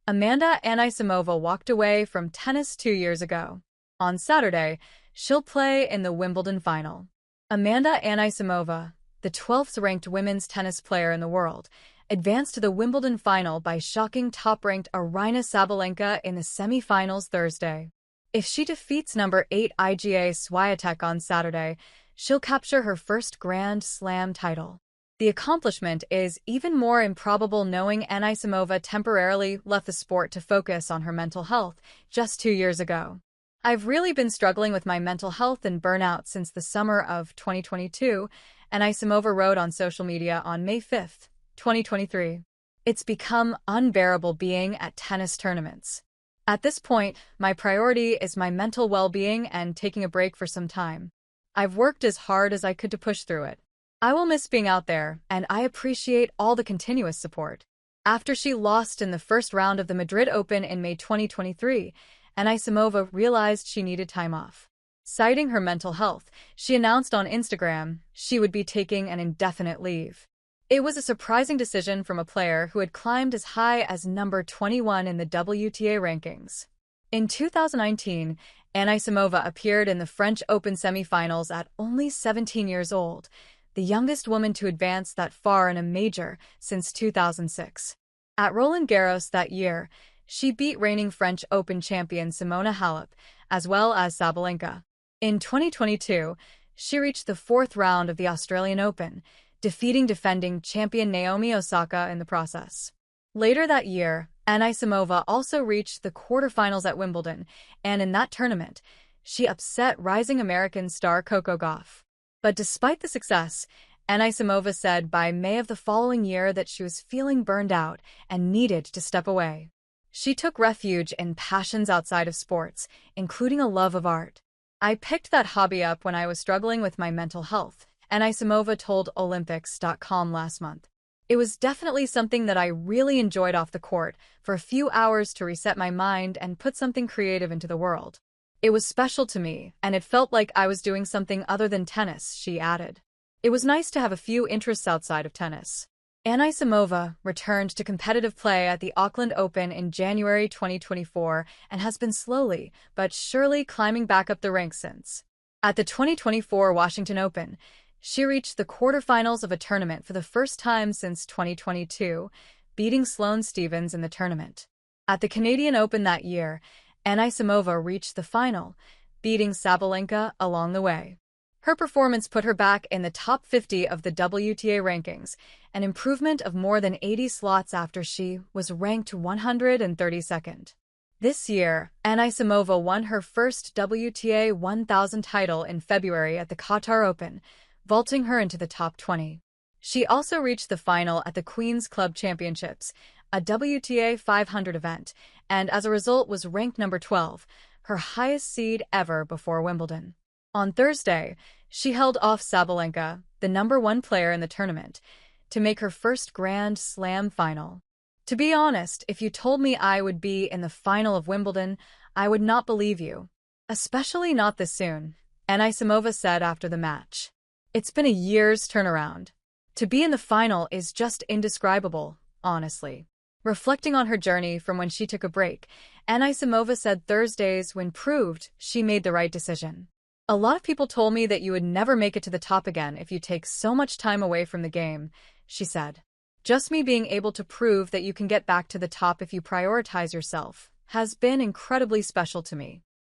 Amanda Anisimova walked away from tennis 2 years ago. On Saturday, she'll play in the Wimbledon final. Amanda Anisimova, the 12th-ranked women's tennis player in the world, advanced to the Wimbledon final by shocking top-ranked Aryna Sabalenka in the semi-finals Thursday. If she defeats number 8 Iga Swiatek on Saturday, she'll capture her first Grand Slam title. The accomplishment is even more improbable knowing Anisimova temporarily left the sport to focus on her mental health just 2 years ago. "I've really been struggling with my mental health and burnout since the summer of 2022, Anisimova wrote on social media on May 5, 2023. "It's become unbearable being at tennis tournaments. At this point, my priority is my mental well-being and taking a break for some time. I've worked as hard as I could to push through it. I will miss being out there, and I appreciate all the continuous support." After she lost in the first round of the Madrid Open in May 2023, Anisimova realized she needed time off. Citing her mental health, she announced on Instagram she would be taking an indefinite leave. It was a surprising decision from a player who had climbed as high as number 21 in the WTA rankings. In 2019, Anisimova appeared in the French Open semifinals at only 17 years old, the youngest woman to advance that far in a major since 2006. At Roland Garros that year, she beat reigning French Open champion Simona Halep, as well as Sabalenka. In 2022, she reached the fourth round of the Australian Open, defeating defending champion Naomi Osaka in the process. Later that year, Anisimova also reached the quarterfinals at Wimbledon, and in that tournament, she upset rising American star Coco Gauff. But despite the success, Anisimova said by May of the following year that she was feeling burned out and needed to step away. She took refuge in passions outside of sports, including a love of art. "I picked that hobby up when I was struggling with my mental health," Anisimova told Olympics.com last month. "It was definitely something that I really enjoyed off the court for a few hours to reset my mind and put something creative into the world. It was special to me, and it felt like I was doing something other than tennis," she added. "It was nice to have a few interests outside of tennis." Anisimova returned to competitive play at the Auckland Open in January 2024 and has been slowly but surely climbing back up the ranks since. At the 2024 Washington Open, she reached the quarterfinals of a tournament for the first time since 2022, beating Sloane Stephens in the tournament. At the Canadian Open that year, Anisimova reached the final, beating Sabalenka along the way. Her performance put her back in the top 50 of the WTA rankings, an improvement of more than 80 slots after she was ranked 132nd. This year, Anisimova won her first WTA 1000 title in February at the Qatar Open, vaulting her into the top 20. She also reached the final at the Queen's Club Championships, a WTA 500 event, and as a result was ranked number 12, her highest seed ever before Wimbledon. On Thursday, she held off Sabalenka, the number 1 player in the tournament, to make her first Grand Slam final. "To be honest, if you told me I would be in the final of Wimbledon, I would not believe you. Especially not this soon," Anisimova said after the match. "It's been a year's turnaround. To be in the final is just indescribable, honestly." Reflecting on her journey from when she took a break, Anisimova said Thursday's win proved she made the right decision. "A lot of people told me that you would never make it to the top again if you take so much time away from the game," she said. "Just me being able to prove that you can get back to the top if you prioritize yourself has been incredibly special to me."